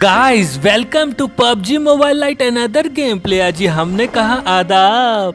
Guys welcome to PUBG mobile lite another game play. आज हमने कहा आदाब।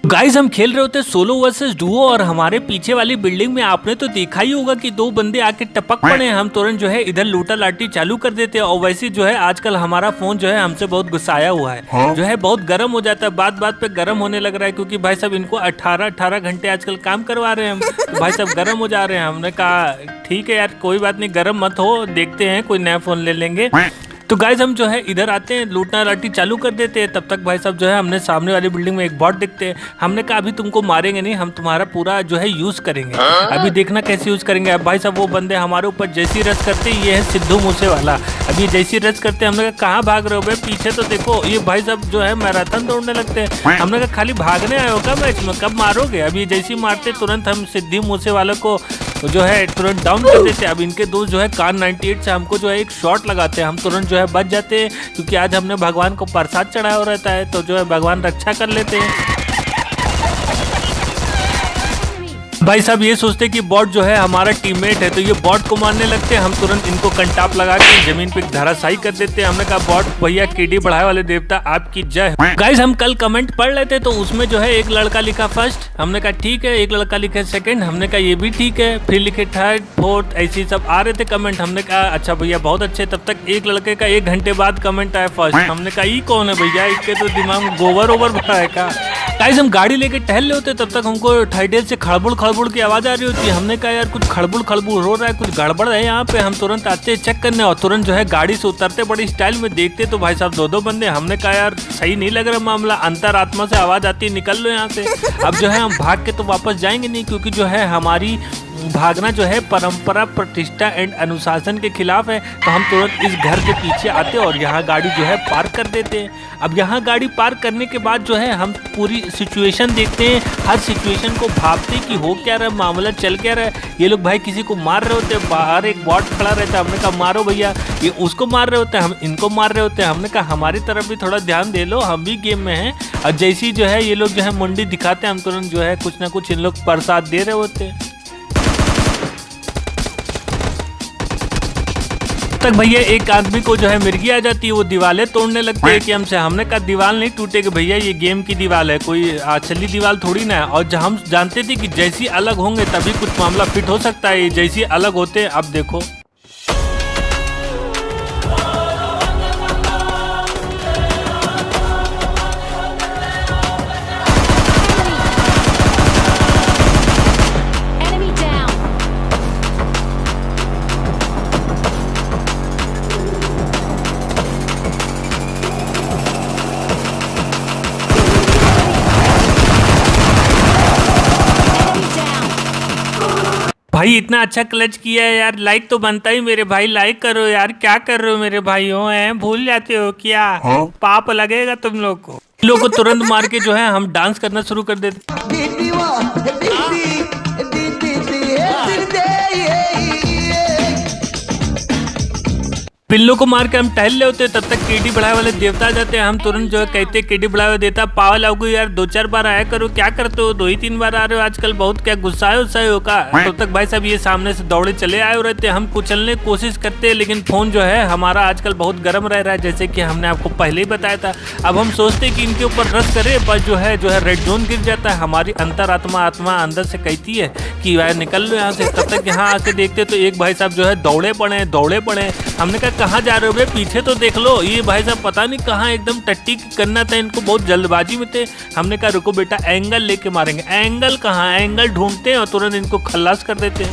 गाइस हम खेल रहे होते सोलो वर्सेस डुओ और हमारे पीछे वाली बिल्डिंग में आपने तो देखा ही होगा कि दो बंदे आके टपक पड़े। हम तुरंत जो है इधर लूटा लाठी चालू कर देते हैं और वैसे जो है आजकल हमारा फोन जो है हमसे बहुत गुस्साया हुआ है। जो है बहुत गर्म हो जाता है, बात बात पे गर्म होने लग रहा है क्योंकि भाई साहब इनको 18 घंटे आजकल काम करवा रहे हैं हम, तो भाई साहब गर्म हो जा रहे हैं। हमने कहा ठीक है यार कोई बात नहीं, गर्म मत हो, देखते हैं कोई नया फोन ले लेंगे। तो गाइज हम जो है इधर आते हैं, लूटना लाठी चालू कर देते हैं। तब तक भाई साहब जो है हमने सामने वाली बिल्डिंग में एक बॉट दिखते हैं। हमने कहा अभी तुमको मारेंगे नहीं, हम तुम्हारा पूरा जो है यूज करेंगे, अभी देखना कैसे यूज करेंगे। अब भाई साहब वो बंदे हमारे ऊपर जैसी रश करते, ये है सिद्धू मूसेवाला। अभी जैसी रश करते हमने कहा कहाँ भाग रहे हो भाई, पीछे तो देखो। ये भाई साहब जो है मैराथन दौड़ने लगते हैं। हमने कहा खाली भागने आए हो क्या मैच में, कब मारोगे। अभी जैसी मारते तुरंत हम सिद्धू मूसेवाला को जो है तुरंत डाउन कर देते हैं। अब इनके दोस्त जो है कान 98 से हमको जो है एक शॉट लगाते हैं, हम तुरंत जो है बच जाते हैं क्योंकि आज हमने भगवान को प्रसाद चढ़ाया रहता है, तो जो है भगवान रक्षा कर लेते हैं। भाई साहब ये सोचते कि बॉट जो है हमारा टीममेट है, तो ये बॉट को मारने लगते हैं। हम तुरंत इनको कंटाप लगा के जमीन पे धराशायी कर देते हैं। हमने कहा बॉट भैया केडी बढ़ाए वाले देवता आपकी जय। गाइस हम कल कमेंट पढ़ रहे थे तो उसमें जो है एक लड़का लिखा फर्स्ट, हमने कहा ठीक है। एक लड़का लिखा सेकंड, हमने कहा ये भी ठीक है। फिर लिखे थर्ड फोर्थ, ऐसे सब आ रहे थे कमेंट। हमने कहा अच्छा भैया बहुत अच्छे। तब तक एक लड़के का 1 घंटे बाद कमेंट आया फर्स्ट। हमने कहा ये कौन है भैया, इसके तो दिमाग में गोबर ओवर भरा है का। गाइस हम गाड़ी लेके टहल रहे होते, तब तक हमको थाईडेल से खड़बुड़ खड़बुड़ की आवाज आ रही होती है। हमने कहा यार कुछ खड़बुड़ खड़बुड़ हो रहा है, कुछ गड़बड़ है यहाँ पे। हम तुरंत आते चेक करने और तुरंत जो है गाड़ी से उतरते, बड़ी स्टाइल में देखते तो भाई साहब दो बंदे। हमने कहा यार सही नहीं लग रहा मामला, अंतरात्मा से आवाज आती है निकल लो यहाँ से। अब जो है हम भाग के तो वापस जाएंगे नहीं क्योंकि जो है हमारी भागना जो है परंपरा प्रतिष्ठा एंड अनुशासन के खिलाफ है। तो हम तुरंत इस घर के पीछे आते और यहाँ गाड़ी जो है पार्क कर देते हैं। अब यहाँ गाड़ी पार्क करने के बाद जो है हम पूरी सिचुएशन देखते हैं, हर सिचुएशन को भापते कि हो क्या रहा है, मामला चल क्या रहा है। ये लोग भाई किसी को मार रहे होते हैं, बाहर एक बॉट खड़ा रहता है। हमने कहा मारो भैया, ये उसको मार रहे होते हैं, हम इनको मार रहे होते हैं। हमने कहा हमारी तरफ भी थोड़ा ध्यान दे लो, हम भी गेम में हैं। और जैसी जो है ये लोग जो है मुंडी दिखाते हैं, हम तुरंत जो है कुछ ना कुछ इन लोग प्रसाद दे रहे होते हैं। तक भैया एक आदमी को जो है मिर्गी आ जाती है, वो दीवारें तोड़ने लगते हैं कि हमसे। हमने कहा दीवार नहीं टूटेगी भैया, ये गेम की दीवार है, कोई असली दीवार थोड़ी ना है। और जब हम जानते थे कि जैसी अलग होंगे तभी कुछ मामला फिट हो सकता है, जैसी अलग होते हैं अब देखो। भाई इतना अच्छा क्लच किया है यार, लाइक तो बनता ही मेरे भाई, लाइक करो यार। क्या कर रहे हो मेरे भाइयों, हैं भूल जाते हो क्या? पाप लगेगा तुम लोग को। लोग को तुरंत मार के जो है हम डांस करना शुरू कर देते। पिल्लों को मार के हम टहल रहे होते, तब तक केडी बढ़ाए वाले देवता आ जाते हैं। हम तुरंत जो है कहते केडी बढ़ाए वाले देवता पावर लागू यार 2-4 बार आया करो, क्या करते हो 2-3 बार आ रहे हो आजकल, बहुत क्या गुस्सा हो का। तब तक भाई साहब ये सामने से दौड़े चले आए रहते, हम कुचलने की कोशिश करते हैं लेकिन फोन जो है हमारा आजकल बहुत गर्म रह रहा है, जैसे कि हमने आपको पहले ही बताया था। अब हम सोचते कि इनके ऊपर रश करे, बस जो है रेड जोन गिर जाता है। हमारी अंतरात्मा अंदर से कहती है कि यार निकल लो यहाँ से। तब तक यहाँ आके देखते तो एक भाई साहब जो है दौड़े पड़े। हमने कहा कहाँ जा रहे हो भाई, पीछे तो देख लो। ये भाई साहब पता नहीं कहाँ एकदम टट्टी करना था इनको, बहुत जल्दबाजी में थे। हमने कहा रुको बेटा एंगल लेके मारेंगे। एंगल कहाँ, एंगल ढूंढते हैं और तुरंत इनको खल्लास कर देते हैं।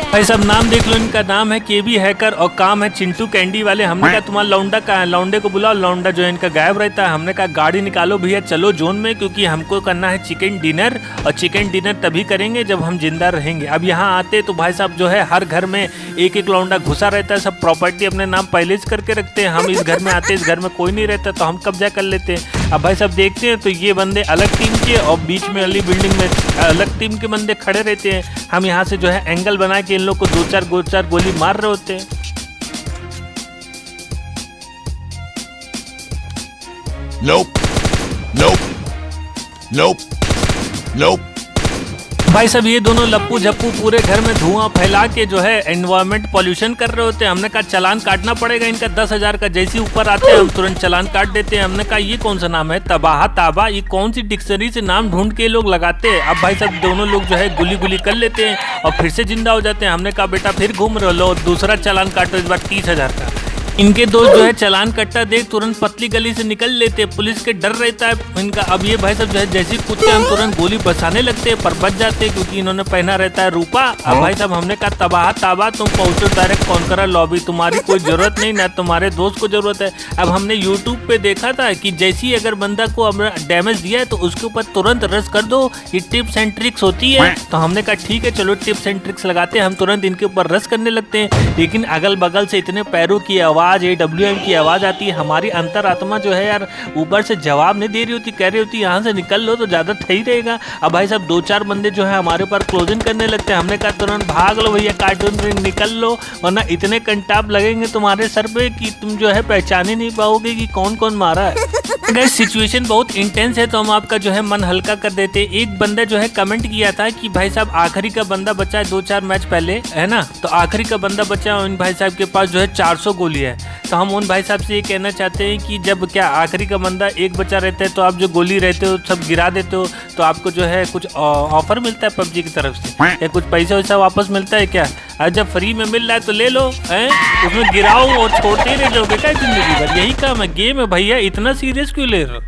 भाई साहब नाम देख लो, इनका नाम है केबी हैकर और काम है चिंटू कैंडी वाले। हमने कहा तुम्हारा लौंडा कहाँ है, लौंडे को बुलाओ। लौंडा जो है इनका गायब रहता है। हमने कहा गाड़ी निकालो भैया, चलो जोन में, क्योंकि हमको करना है चिकन डिनर, और चिकन डिनर तभी करेंगे जब हम जिंदा रहेंगे। अब यहाँ आते तो भाई साहब जो है हर घर में एक लौंडा घुसा रहता है, सब प्रॉपर्टी अपने नाम पहले से करके रखते हैं। हम इस घर में आते, इस घर में कोई नहीं रहता तो हम कब्जा कर लेते हैं। अब भाई साहब देखते हैं तो ये बंदे अलग टीम के और बीच में वाली बिल्डिंग में अलग टीम के बंदे खड़े रहते हैं। हम यहाँ से जो है एंगल बना के इन लोग को 2-4 गोली मार रहे होते हैं। Nope. भाई साहब ये दोनों लप्पू झप्पू पूरे घर में धुआं फैला के जो है एनवायरमेंट पॉल्यूशन कर रहे होते हैं। हमने कहा चालान काटना पड़ेगा इनका 10,000 का। जैसे ऊपर आते हैं हम तुरंत चालान काट देते हैं। हमने कहा ये कौन सा नाम है, तबाहा ताबा, ये कौन सी डिक्शनरी से नाम ढूंढ के लोग लगाते हैं। अब भाई साहब दोनों लोग जो है गुली गुली कर लेते हैं और फिर से जिंदा हो जाते हैं। हमने कहा बेटा फिर घूम रहे लो, दूसरा चालान काटो, इस बार 30,000 का। इनके दोस्त जो है चालान कट्टा देख तुरंत पतली गली से निकल लेते हैं। पुलिस के डर रहता है इनका। अब ये भाई साहब जो है जैसे कुत्ते हम तुरंत गोली बरसाने लगते हैं, पर बच जाते हैं क्योंकि इन्होंने पहना रहता है रूपा। अब भाई साहब हमने कहा तबाह ताबा तुम पहुंचो डायरेक्ट कॉन्करर लॉबी, तुम्हारी कोई जरूरत नहीं, ना तुम्हारे दोस्त को जरूरत है। अब हमने यूट्यूब पे देखा था कि जैसी अगर बंदा को डैमेज दिया है तो उसके ऊपर तुरंत रश कर दो, ये टिप्स एंड ट्रिक्स होती है। तो हमने कहा ठीक है चलो टिप्स एंड ट्रिक्स लगाते हैं। हम तुरंत इनके ऊपर रश करने लगते हैं, लेकिन अगल बगल से इतने पैरों की आवाज, AWM की आवाज आती है। हमारी अंतरात्मा जो है यार ऊपर से जवाब नहीं दे रही होती, कह रही होती यहाँ से निकल लो तो ज्यादा सही रहेगा। अब भाई साहब 2-4 बंदे जो है हमारे ऊपर क्लोजिंग करने लगते हैं। हमने कहा तुरंत भाग लो भैया, कार्टून में निकल लो, वरना इतने कंटाप लगेंगे तुम्हारे सर पे कि तुम जो है पहचान ही नहीं पाओगे कि कौन कौन मारा है। अगर सिचुएशन बहुत इंटेंस है तो हम आपका जो है मन हल्का कर देते। एक बंदा जो है कमेंट किया था कि भाई साहब आखिरी का बंदा बचा है 2-4 मैच पहले, है ना, तो आखिरी का बंदा बचा है, उन भाई साहब के पास जो है 400 गोली है। तो हम उन भाई साहब से ये कहना चाहते हैं कि जब क्या आखिरी का बंदा एक बचा रहता है तो आप जो गोली रहते हो सब गिरा देते हो, तो आपको जो है कुछ ऑफर मिलता है पबजी की तरफ से या कुछ पैसा वैसा वापस मिलता है क्या? और जब फ्री में मिल रहा है तो ले लो, हैं उसमें गिराओ और छोड़ते ही रह जाओगे क्या जिंदगी भर? यही काम है, गेम है भैया, इतना सीरियस क्यों ले रहे हो?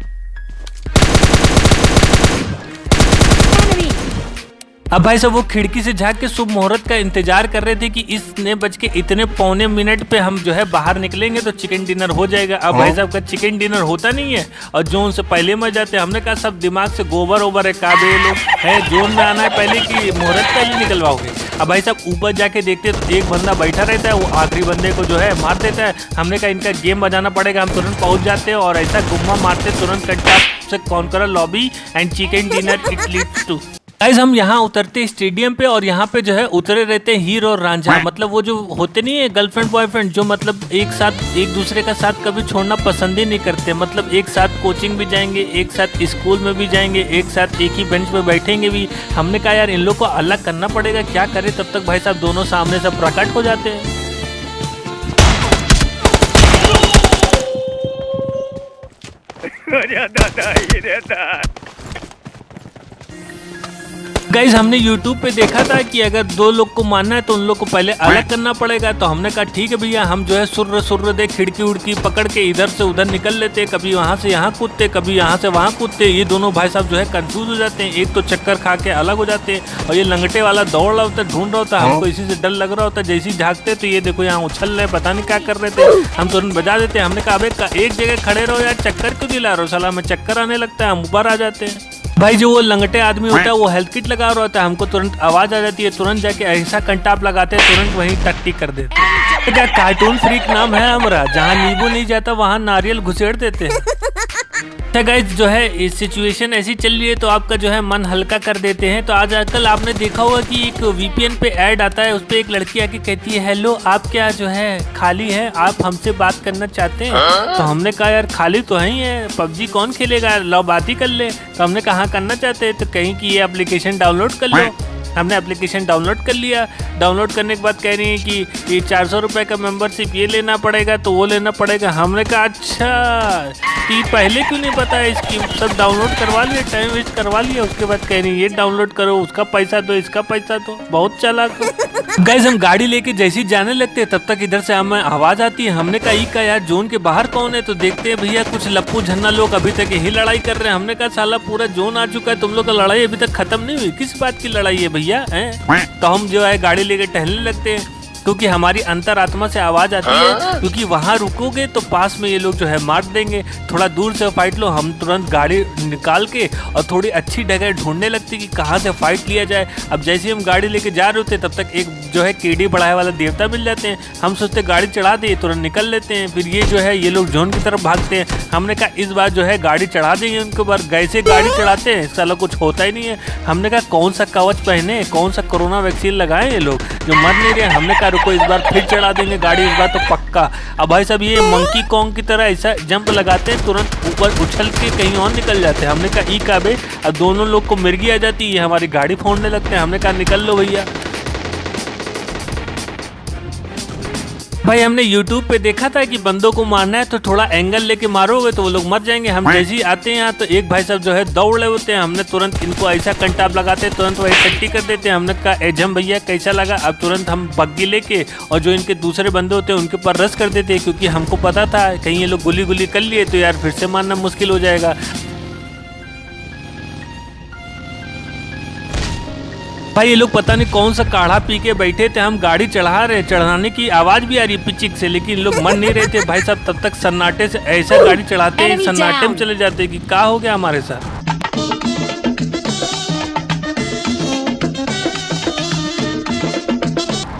अब भाई साहब वो खिड़की से झांक के शुभ मुहूर्त का इंतजार कर रहे थे कि इसने बज के इतने पौने मिनट पे हम जो है बाहर निकलेंगे तो चिकन डिनर हो जाएगा। अब भाई साहब का चिकन डिनर होता नहीं है और जोन से पहले मर जाते हैं। हमने कहा सब दिमाग से गोबर ओबर है, काबे लोग है, जोन में आना है पहले कि मुहूर्त पहले निकलवाओगे। अब भाई साहब ऊपर जाके देखते तो एक बंदा बैठा रहता है, वो आखिरी बंदे को जो है मार देता है। हमने कहा इनका गेम बजाना पड़ेगा। हम तुरंत पहुंच जाते हैं और ऐसा गुम्मा मारते तुरंत कंटा से conqueror lobby and chicken dinner it leads to. Guys हम यहाँ उतरते स्टेडियम पे और यहाँ पे जो है उतरे रहते हैं हीरो और रांझा, मतलब वो जो होते नहीं है गर्लफ्रेंड बॉयफ्रेंड, जो मतलब एक साथ एक दूसरे का साथ कभी छोड़ना पसंद ही नहीं करते। मतलब एक साथ कोचिंग भी जाएंगे, एक साथ स्कूल में भी जाएंगे, एक साथ एक ही बेंच पे बैठेंगे भी। हमने कहा यार इन लोग को अलग करना पड़ेगा, क्या करे। तब तक भाई साहब दोनों सामने से प्रकट हो जाते हैं। गाइस हमने YouTube पे देखा था कि अगर 2 लोग को मानना है तो उन लोग को पहले अलग करना पड़ेगा। तो हमने कहा ठीक है भैया, हम जो है सुर्र दे खिड़की उड़की पकड़ के इधर से उधर निकल लेते, कभी वहाँ से यहाँ कूदते, कभी यहाँ से वहाँ कूदते। ये दोनों भाई साहब जो है कंफ्यूज हो जाते हैं, एक तो चक्कर खा के अलग हो जाते हैं और ये लंगटे वाला दौड़ रहा होता है, ढूंढ रहा होता है, हमको इसी से डर लग रहा होता है। जैसे ही झाँकते तो ये देखो यहाँ उछल रहे, पता नहीं क्या कर रहे थे, हम तुरंत बजा देते। हमने कहा अबे एक जगह खड़े रहो यार, चक्कर क्यों दिला रहे हो साला, हमें चक्कर आने लगता है, हम ऊपर आ जाते हैं। भाई जो वो लंगटे आदमी होता है वो हेल्थ किट लगा रहा होता है, हमको तुरंत आवाज आ जाती है, तुरंत जाके ऐसा कंटाप लगाते हैं, तुरंत वहीं टट्टी कर देते हैं। क्या कार्टून फ्रीक नाम है हमारा, जहाँ नींबू नहीं जाता वहाँ नारियल घुसेड़ देते हैं। अच्छा गाइस जो है सिचुएशन ऐसी चल रही है तो आपका जो है मन हल्का कर देते हैं। तो आज आजकल आपने देखा होगा कि एक VPN पे ऐड आता है, उस पर एक लड़की आके कहती है हेलो आप क्या जो है खाली है, आप हमसे बात करना चाहते हैं। तो हमने कहा यार खाली तो है ही है, पबजी कौन खेलेगा, लो बात ही कर ले। तो हमने कहा करना चाहते हैं, तो कहीं कि ये एप्लीकेशन डाउनलोड कर लो। हमने एप्लीकेशन डाउनलोड कर लिया। डाउनलोड करने के बाद कह रही है कि ये 400 रुपये का मेंबरशिप ये लेना पड़ेगा, तो वो लेना पड़ेगा। हमने कहा अच्छा कि पहले क्यों नहीं पता है इसकी, सब डाउनलोड करवा लिया, टाइम वेस्ट करवा लिया। उसके बाद कह रही है ये डाउनलोड करो, उसका पैसा दो, इसका पैसा दो, बहुत चालाक हो। गाइस हम गाड़ी लेके जैसे ही जाने लगते हैं तब तक इधर से हमें आवाज आती है। हमने कहा का यार जोन के बाहर कौन है, तो देखते हैं भैया कुछ लप्पू झन्ना लोग अभी तक यही लड़ाई कर रहे हैं। हमने कहा साला पूरा जोन आ चुका है, तुम लोग का लड़ाई अभी तक खत्म नहीं हुई, किस बात की लड़ाई है भैया हैं? तो हम जो है गाड़ी लेके टहलने लगते हैं क्योंकि हमारी अंतरात्मा से आवाज आती है, क्योंकि वहां रुकोगे तो पास में ये लोग जो है मार देंगे, थोड़ा दूर से फाइट लो। हम तुरंत गाड़ी निकाल के और थोड़ी अच्छी जगह ढूंढने लगती कि कहाँ से फाइट लिया जाए। अब जैसे हम गाड़ी लेके जा रहे होते तब तक एक जो है केडी बढ़ाए वाला देवता मिल जाते हैं। हम सोचते गाड़ी चढ़ा दिए, तुरंत निकल लेते हैं। फिर ये जो है ये लोग जोन की तरफ भागते हैं। हमने कहा इस बार जो है गाड़ी चढ़ा देंगे उनके ऊपर, कैसे गाड़ी चढ़ाते हैं साला कुछ होता ही नहीं है। हमने कहा कौन सा कवच पहने, कौन सा कोरोना वैक्सीन लगाए ये लोग जो मर नहीं रहे। हमने कहा रुको इस बार फिर चढ़ा देंगे गाड़ी, इस बार तो पक्का। अब भाई साहब ये मंकी कॉन्ग की तरह ऐसा जंप लगाते हैं, तुरंत ऊपर उछल के कहीं और निकल जाते हैं। हमने कहा ई काबे, अब दोनों लोग को मिर्गी आ जाती है, हमारी गाड़ी फोड़ने लगते हैं। हमने कहा निकल लो भैया। भाई हमने YouTube पे देखा था कि बंदों को मारना है तो थोड़ा एंगल लेके मारोगे तो वो लोग मर जाएंगे। हम जैसे ही आते हैं यहाँ तो एक भाई साहब जो है दौड़ रहे होते हैं, हमने तुरंत इनको ऐसा कंटाप लगाते हैं, तुरंत वही टट्टी कर देते हैं। हमने कहा एजम भैया कैसा लगा। अब तुरंत हम बग्गी लेके और जो इनके दूसरे बंदे होते हैं उनके ऊपर रश कर देते हैं, क्योंकि हमको पता था कहीं ये लोग गुली गुली कर लिए तो यार फिर से मारना मुश्किल हो जाएगा। भाई ये लोग पता नहीं कौन सा काढ़ा पी के बैठे थे, हम गाड़ी चढ़ा रहे, चढ़ाने की आवाज भी आ रही पिचिक से, लेकिन लोग मन नहीं रहे थे भाई साहब। तब तक सन्नाटे से ऐसा गाड़ी चढ़ाते हैं, सन्नाटे में चले जाते कि क्या हो गया हमारे साथ।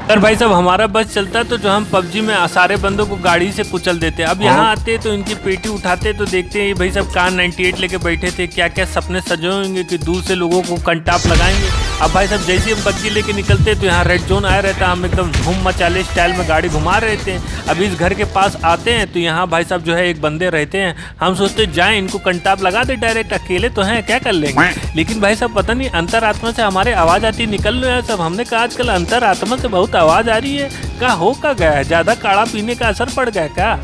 अगर भाई साहब हमारा बस चलता तो जो हम पबजी में सारे बंदों को गाड़ी से कुचल देते। अब यहाँ आते तो इनकी पेटी उठाते तो देखते हैं भाई साहब कार 98 लेके बैठे थे, क्या क्या सपने सजे होंगे कि दूर से लोगों को कंटाप लगाएंगे। अब भाई साहब जैसे हम बग्गी लेके निकलते तो यहाँ रेड जोन आया रहता, हम एकदम धूम मचाले स्टाइल में गाड़ी घुमा रहे थे। अब इस घर के पास आते हैं तो यहाँ भाई साहब जो है एक बंदे रहते हैं, हम सोचते जाएं इनको कंटाप लगा दे डायरेक्ट, अकेले तो हैं क्या कर लेंगे। लेकिन भाई साहब पता नहीं अंतरात्मा से हमारे आवाज आती निकल लो यार सब। हमने कहा आजकल अंतरात्मा से बहुत आवाज आ रही है, क्या हो क्या गया है, ज्यादा काढ़ा पीने का असर पड़ गया क्या।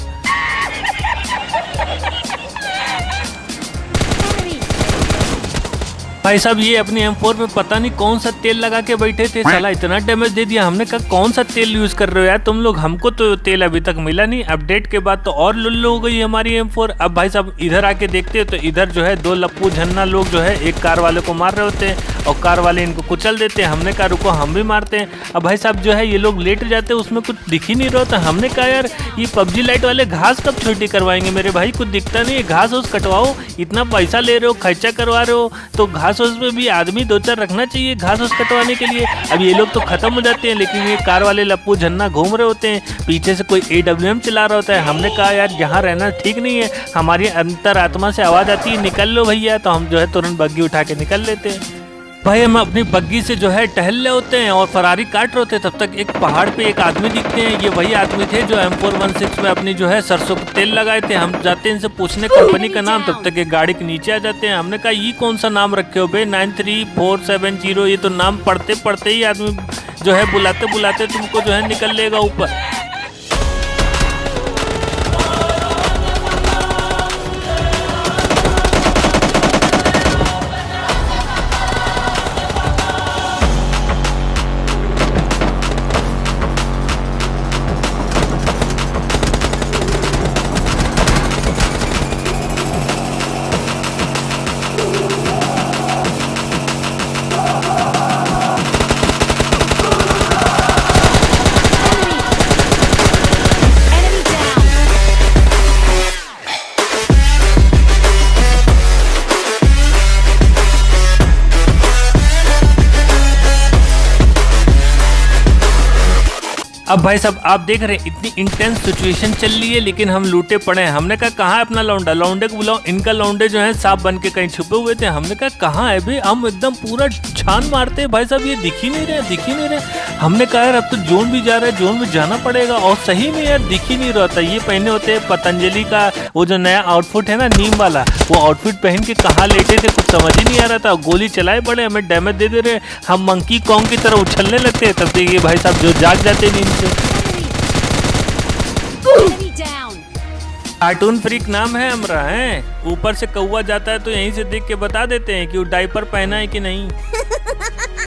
भाई साहब ये अपनी M4 में पता नहीं कौन सा तेल लगा के बैठे थे, साला इतना डैमेज दे दिया। हमने कहा कौन सा तेल यूज कर रहे हो यार तुम लोग, हमको तो तेल अभी तक मिला नहीं। अपडेट के बाद तो और लुल्लू हो गई हमारी M4। अब भाई साहब इधर आके देखते हैं तो इधर जो है दो लप्पू झन्ना लोग जो है एक कार वाले को मार रहे होते हैं और कार वाले इनको कुचल देते हैं। हमने कहा रुको हम भी मारते हैं। अब भाई साहब जो है ये लोग लेट जाते हैं, उसमें कुछ दिख ही नहीं रहा था। हमने कहा यार ये पबजी लाइट वाले घास कब छोटी करवाएंगे मेरे भाई, कुछ दिखता नहीं है, घास उस कटवाओ, इतना पैसा ले रहे हो खर्चा करवा रहे हो तो घास उस में भी आदमी दो चार रखना चाहिए घास उस कटवाने के लिए। अब ये लोग तो खत्म हो जाते हैं, लेकिन ये कार वाले लप्पू झन्ना घूम रहे होते हैं, पीछे से कोई AWM चला रहा होता है। हमने कहा यार यहाँ रहना ठीक नहीं है, हमारी अंतरात्मा से आवाज आती है निकल लो भैया, तो हम जो है तुरंत बग्गी उठा के निकल लेते हैं। भाई हम अपनी बग्गी से जो है टहल रहे होते हैं और फरारी काट रहे होते हैं, तब तक एक पहाड़ पे एक आदमी दिखते हैं। ये वही आदमी थे जो M416 में अपनी जो है सरसों का तेल लगाए थे। हम जाते हैं इनसे पूछने कंपनी का नाम, तब तक एक गाड़ी के नीचे आ जाते हैं। हमने कहा ये कौन सा नाम रखे हो बे 93470, ये तो नाम पढ़ते पढ़ते ही आदमी जो है बुलाते बुलाते तुमको जो है निकल लेगा ऊपर। अब भाई साहब आप देख रहे हैं इतनी इंटेंस सिचुएशन चल रही है, लेकिन हम लूटे पड़े हैं। हमने कहा कहाँ है अपना लौंडा, लौंडे को बुलाओ। इनका लौंडे जो है सांप बन के कहीं छुपे हुए थे। हमने कहा कहाँ है भाई, हम एकदम पूरा छान मारते हैं भाई साहब, ये दिख ही नहीं रहे, दिख ही नहीं रहे। हमने कहा यार अब तो जोन भी जा रहा है, जोन भी जाना पड़ेगा, और सही में यार दिख ही नहीं रहा था। ये पहने होते हैं पतंजलि का वो जो नया आउटफिट है ना नीम वाला, वो आउटफिट पहन के कहाँ लेटे थे कुछ समझ ही नहीं आ रहा था। गोली चलाए बड़े, हमें डैमेज दे दे रहे, हम मंकी कॉन्ग की तरह उछलने लगते हैं। तब तक ये भाई साहब जो जाग जाते नींद से। कार्टून फ्रीक नाम है हमरा है, ऊपर से कौवा जाता है तो यहीं से देख के बता देते हैं कि वो डायपर पहना है कि नहीं।